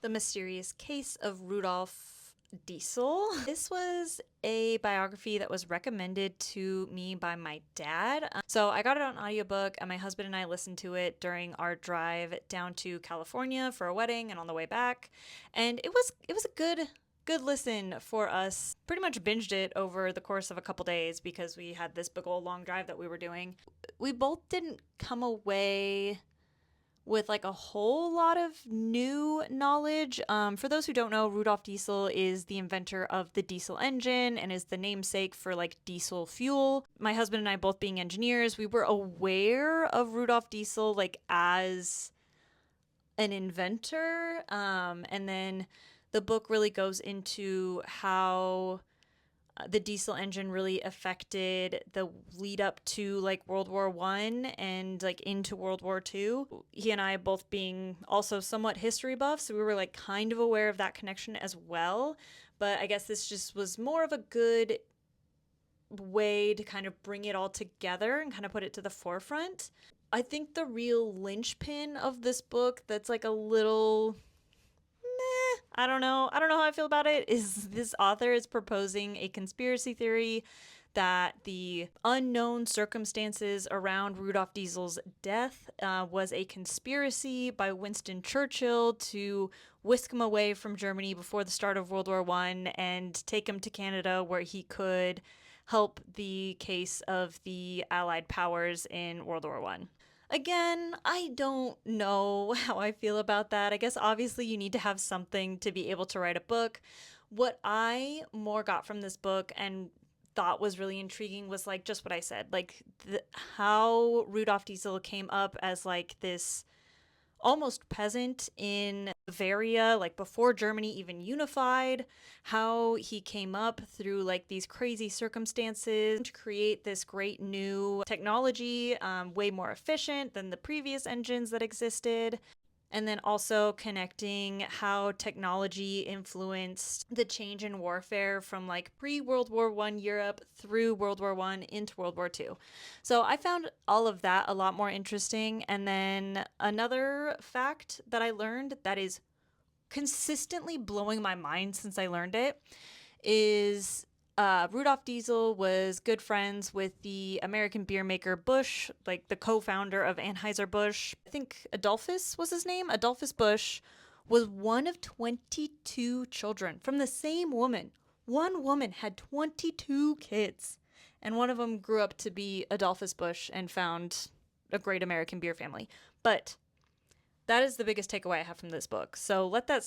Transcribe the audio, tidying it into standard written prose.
The Mysterious Case of Rudolf Diesel. This was a biography that was recommended to me by my dad. So I got it on audiobook and my husband and I listened to it during our drive down to California for a wedding and on the way back. And it was a good listen for us. Pretty much binged it over the course of a couple days because we had this big old long drive that we were doing. We both didn't come away with like a whole lot of new knowledge. For those who don't know, Rudolf Diesel is the inventor of the diesel engine and is the namesake for like diesel fuel. My husband and I, both being engineers, we were aware of Rudolf Diesel like as an inventor. And then the book really goes into how the diesel engine really affected the lead up to like World War One and like into World War Two. He and I both being also somewhat history buffs, so we were like kind of aware of that connection as well. But I guess this just was more of a good way to kind of bring it all together and kind of put it to the forefront. I think the real linchpin of this book that's like a little I don't know how I feel about it, is this author is proposing a conspiracy theory that the unknown circumstances around Rudolf Diesel's death was a conspiracy by Winston Churchill to whisk him away from Germany before the start of World War One and take him to Canada where he could help the case of the Allied powers in World War One. Again, I don't know how I feel about that. I guess obviously you need to have something to be able to write a book. What I more got from this book and thought was really intriguing was like just what I said, like how Rudolf Diesel came up as like this almost peasant in Bavaria, like before Germany even unified, how he came up through like these crazy circumstances to create this great new technology, way more efficient than the previous engines that existed. And then also connecting how technology influenced the change in warfare from like pre-World War One Europe through World War One into World War Two. So I found all of that a lot more interesting. And then another fact that I learned that is consistently blowing my mind since I learned it is Rudolf Diesel was good friends with the American beer maker Busch, like the co-founder of Anheuser-Busch. I think Adolphus was his name. Adolphus Busch was one of 22 children from the same woman. One woman had 22 kids, and one of them grew up to be Adolphus Busch and found a great American beer family. But that is the biggest takeaway I have from this book. So let that